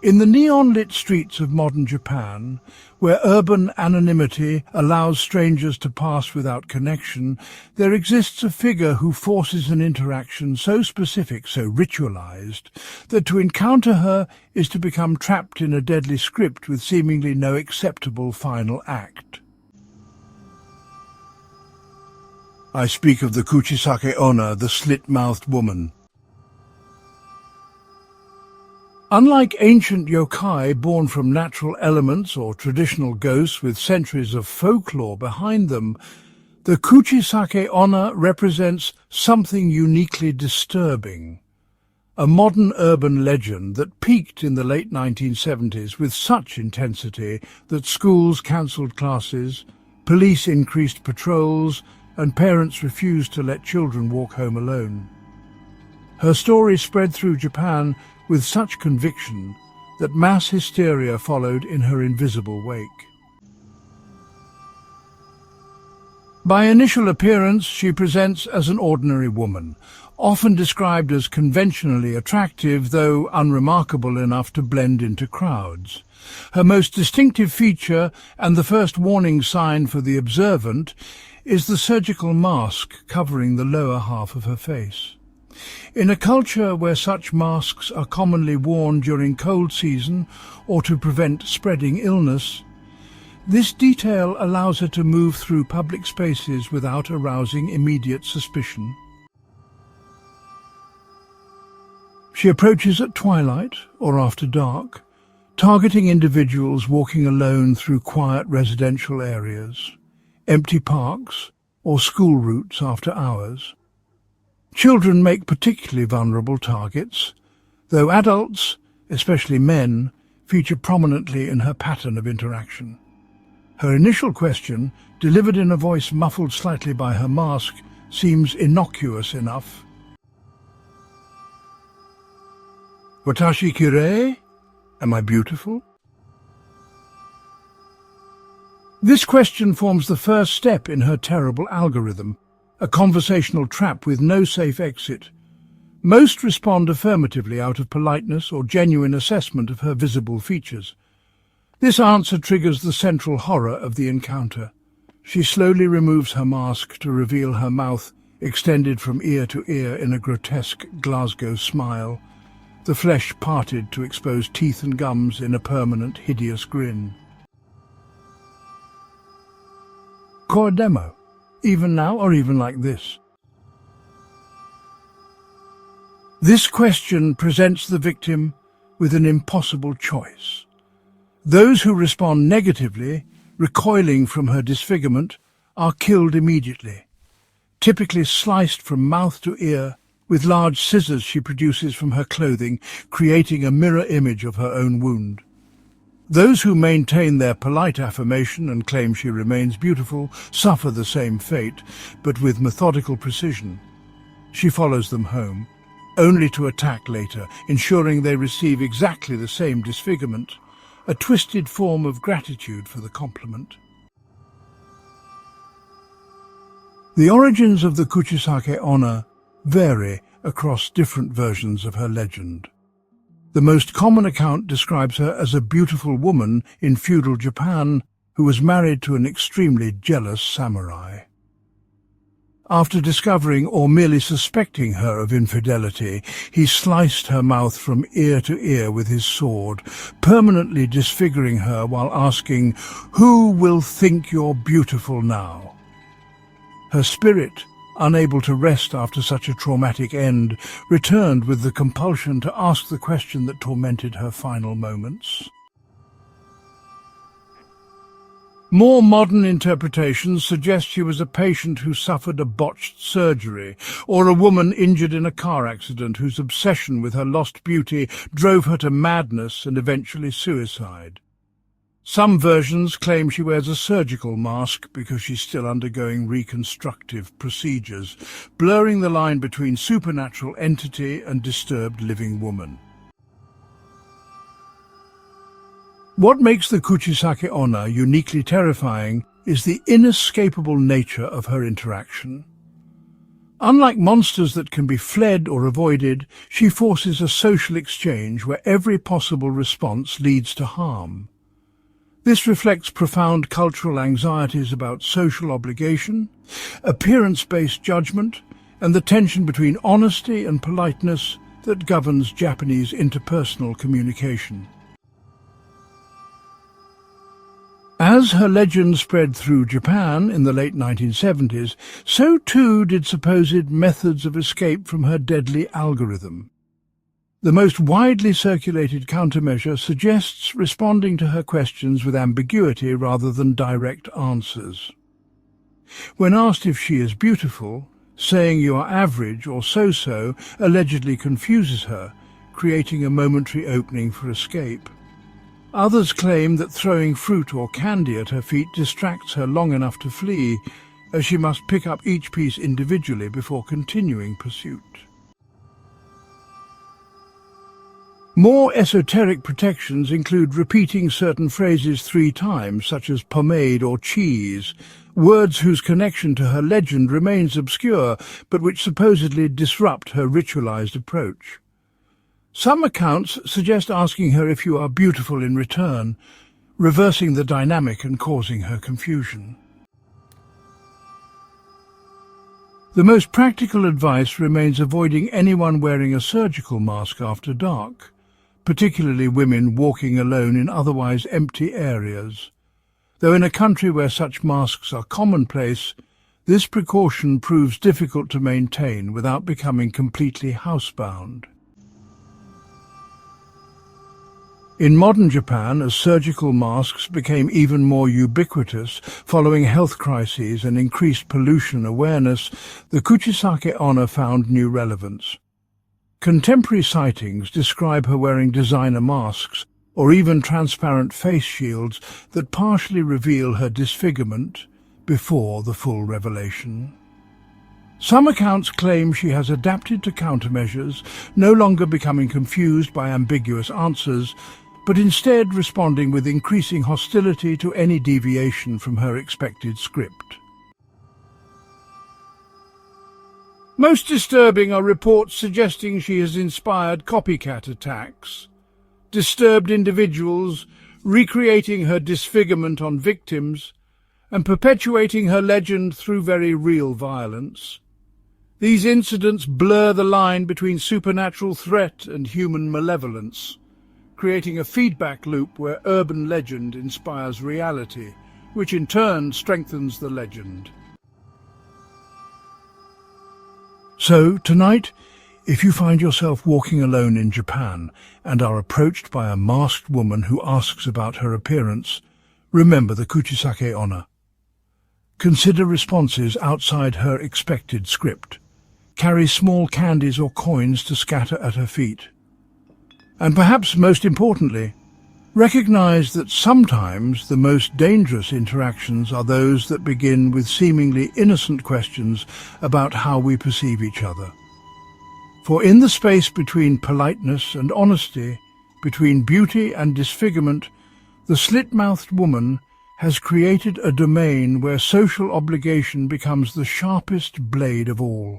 In the neon-lit streets of modern Japan, where urban anonymity allows strangers to pass without connection, there exists a figure who forces an interaction so specific, so ritualized, that to encounter her is to become trapped in a deadly script with seemingly no acceptable final act. I speak of the KUCHISAKE-ONNA, the slit-mouthed woman. Unlike ancient yokai born from natural elements or traditional ghosts with centuries of folklore behind them, the KUCHISAKE-ONNA represents something uniquely disturbing. A modern urban legend that peaked in the late 1970s with such intensity that schools cancelled classes, police increased patrols, and parents refused to let children walk home alone. Her story spread through Japan with such conviction that mass hysteria followed in her invisible wake. By initial appearance, she presents as an ordinary woman, often described as conventionally attractive, though unremarkable enough to blend into crowds. Her most distinctive feature, and the first warning sign for the observant, is the surgical mask covering the lower half of her face. In a culture where such masks are commonly worn during cold season or to prevent spreading illness, this detail allows her to move through public spaces without arousing immediate suspicion. She approaches at twilight or after dark, targeting individuals walking alone through quiet residential areas, empty parks, or school routes after hours. Children make particularly vulnerable targets, though adults, especially men, feature prominently in her pattern of interaction. Her initial question, delivered in a voice muffled slightly by her mask, seems innocuous enough. Watashi kirei? Am I beautiful? This question forms the first step in her terrible algorithm, a conversational trap with no safe exit. Most respond affirmatively out of politeness or genuine assessment of her visible features. This answer triggers the central horror of the encounter. She slowly removes her mask to reveal her mouth, extended from ear to ear in a grotesque Glasgow smile, the flesh parted to expose teeth and gums in a permanent, hideous grin. Core demo. Even now, or even like this? This question presents the victim with an impossible choice. Those who respond negatively, recoiling from her disfigurement, are killed immediately, typically sliced from mouth to ear with large scissors she produces from her clothing, creating a mirror image of her own wound. Those who maintain their polite affirmation and claim she remains beautiful suffer the same fate, but with methodical precision. She follows them home, only to attack later, ensuring they receive exactly the same disfigurement, a twisted form of gratitude for the compliment. The origins of the KUCHISAKE-ONNA vary across different versions of her legend. The most common account describes her as a beautiful woman in feudal Japan who was married to an extremely jealous samurai. After discovering or merely suspecting her of infidelity, he sliced her mouth from ear to ear with his sword, permanently disfiguring her while asking, "Who will think you're beautiful now?" Her spirit, unable to rest after such a traumatic end, returned with the compulsion to ask the question that tormented her final moments. More modern interpretations suggest she was a patient who suffered a botched surgery, or a woman injured in a car accident whose obsession with her lost beauty drove her to madness and eventually suicide. Some versions claim she wears a surgical mask because she's still undergoing reconstructive procedures, blurring the line between supernatural entity and disturbed living woman. What makes the KUCHISAKE-ONNA uniquely terrifying is the inescapable nature of her interaction. Unlike monsters that can be fled or avoided, she forces a social exchange where every possible response leads to harm. This reflects profound cultural anxieties about social obligation, appearance-based judgment, and the tension between honesty and politeness that governs Japanese interpersonal communication. As her legend spread through Japan in the late 1970s, so too did supposed methods of escape from her deadly algorithm. The most widely circulated countermeasure suggests responding to her questions with ambiguity rather than direct answers. When asked if she is beautiful, saying you are average or so-so allegedly confuses her, creating a momentary opening for escape. Others claim that throwing fruit or candy at her feet distracts her long enough to flee, as she must pick up each piece individually before continuing pursuit. More esoteric protections include repeating certain phrases 3 times, such as pomade or cheese, words whose connection to her legend remains obscure, but which supposedly disrupt her ritualized approach. Some accounts suggest asking her if you are beautiful in return, reversing the dynamic and causing her confusion. The most practical advice remains avoiding anyone wearing a surgical mask after dark, particularly women walking alone in otherwise empty areas. Though in a country where such masks are commonplace, this precaution proves difficult to maintain without becoming completely housebound. In modern Japan, as surgical masks became even more ubiquitous following health crises and increased pollution awareness, the KUCHISAKE-ONNA found new relevance. Contemporary sightings describe her wearing designer masks or even transparent face shields that partially reveal her disfigurement before the full revelation. Some accounts claim she has adapted to countermeasures, no longer becoming confused by ambiguous answers, but instead responding with increasing hostility to any deviation from her expected script. Most disturbing are reports suggesting she has inspired copycat attacks. Disturbed individuals recreating her disfigurement on victims and perpetuating her legend through very real violence. These incidents blur the line between supernatural threat and human malevolence, creating a feedback loop where urban legend inspires reality, which in turn strengthens the legend. So, tonight, if you find yourself walking alone in Japan and are approached by a masked woman who asks about her appearance, remember the KUCHISAKE-ONNA. Consider responses outside her expected script. Carry small candies or coins to scatter at her feet. And perhaps most importantly, recognize that sometimes the most dangerous interactions are those that begin with seemingly innocent questions about how we perceive each other. For in the space between politeness and honesty, between beauty and disfigurement, the slit-mouthed woman has created a domain where social obligation becomes the sharpest blade of all.